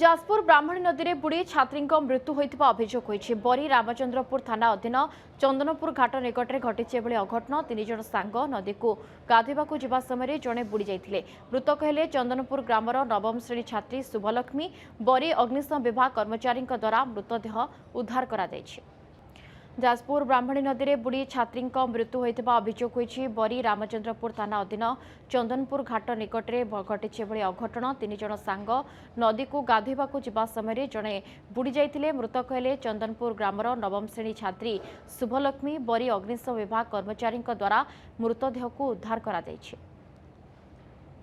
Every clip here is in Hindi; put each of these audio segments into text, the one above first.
जाजपुर ब्राह्मणी नदी में बुड़ी छात्री मृत्यु होता अभियोग होती बरी रामचंद्रपुर थाना अधीन चंदनपुर घाट निकट में घटी अघटन तीन जन सांग नदी को गाधोवा जावा समय जड़े बुड़ी जाते मृतक हेले चंदनपुर ग्रामर नवम श्रेणी छात्री शुभलक्ष्मी बरी अग्निशम विभाग कर्मचारी द्वारा मृतदेह उद्धार कर जाजपुर ब्राह्मणी नदी में बुड़ी छात्री मृत्यु होता अभियोग होती बरी रामचंद्रपुर थाना अधीन चंदनपुर घाट निकट में घटी अघटन तीन जन सांग नदी को गाधोवा जावा समय जड़े बुड़ी जाते मृतक हेले चंदनपुर ग्रामर नवम श्रेणी छात्री शुभलक्ष्मी बरी अग्निशम विभाग कर्मचारी द्वारा मृतदेह को उद्धार कर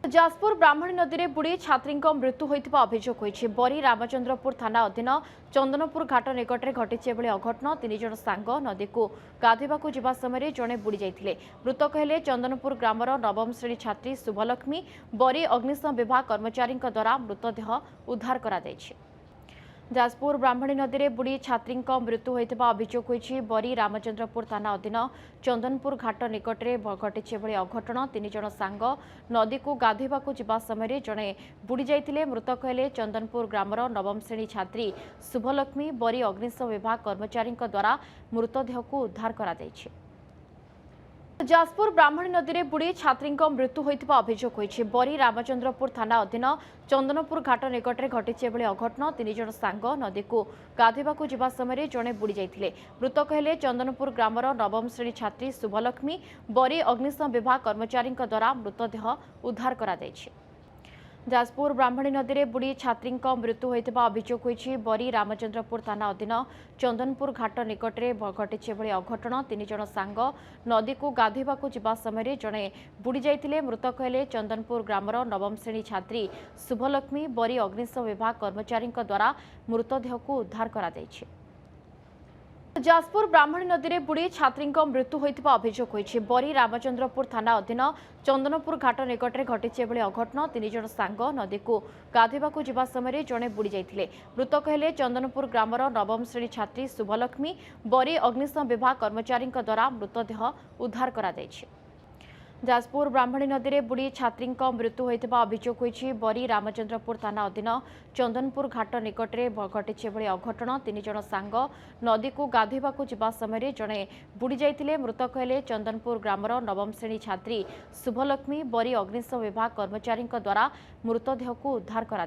जाजपुर ब्राह्मणी नदी में बुड़ी छात्री मृत्यु होता अभियोग होती बरी रामचंद्रपुर थाना अधीन चंदनपुर घाट निकट में घटी अघटन तीन जन सांग नदी को गाधोवा जावा समय जड़े बुड़ी जाते मृतक हेले चंदनपुर ग्रामर नवम श्रेणी छात्री शुभलक्ष्मी बरी अग्निशम विभाग कर्मचारी द्वारा मृतदेह उद्धार कर जाजपुर ब्राह्मणी नदी में बुड़ी छात्री मृत्यु होता अभियोग होती बरी रामचंद्रपुर थाना अधीन चंदनपुर घाट निकट में घटी अघटन तीन जन सांग नदी को गाधोवा जावा समय जड़े बुड़ी जाते मृतक हेले चंदनपुर ग्रामर नवम श्रेणी छात्री शुभलक्ष्मी बरी अग्निशम विभाग कर्मचारी द्वारा मृतदेह को उद्धार कर जाजपुर ब्राह्मणी नदी में बुड़ी छात्री मृत्यु होता अभियोग होती बरी रामचंद्रपुर थाना अधीन चंदनपुर घाट निकट में घटी अघटन तीन जन सांग नदी को गाधोवा जावा समय जड़े बुड़ी जाते मृतक हेले चंदनपुर ग्रामर नवम श्रेणी छात्री शुभलक्ष्मी बरी अग्निशम विभाग कर्मचारी द्वारा मृतदेह उद्धार कर जाजपुर ब्राह्मणी नदी में बुड़ी छात्री मृत्यु होता अभियोग होती बरी रामचंद्रपुर थाना अधीन चंदनपुर घाट निकट में घटी अघटन तीन जन सांग नदी को गाधोवा जावा समय जड़े बुड़ी जाते मृतक हेले चंदनपुर ग्रामर नवम श्रेणी छात्री शुभलक्ष्मी बरी अग्निशम विभाग कर्मचारी द्वारा मृतदेह को उद्धार कर जाजपुर ब्राह्मणी नदी में बुड़ी छात्री मृत्यु होता अभियोग होती बरी रामचंद्रपुर थाना अधीन चंदनपुर घाट निकट में घटी अघटन तीन जन सांग नदी को गाधोवा जावा समय जड़े बुड़ी जाते मृतक हेले चंदनपुर ग्रामर नवम श्रेणी छात्री शुभलक्ष्मी बरी अग्निशम विभाग कर्मचारी द्वारा मृतदेह उद्धार कर जाजपुर ब्राह्मणी नदी में बुड़ी छात्री मृत्यु होता अभियोग होती बरी रामचंद्रपुर थाना अधीन चंदनपुर घाट निकट में घटी अघटन तीन जन सांग नदी को गाधोवा जावा समय जड़े बुड़ी जाते मृतक हेले चंदनपुर ग्रामर नवम श्रेणी छात्री शुभलक्ष्मी बरी अग्निशम विभाग कर्मचारी द्वारा मृतदेह को उद्धार कर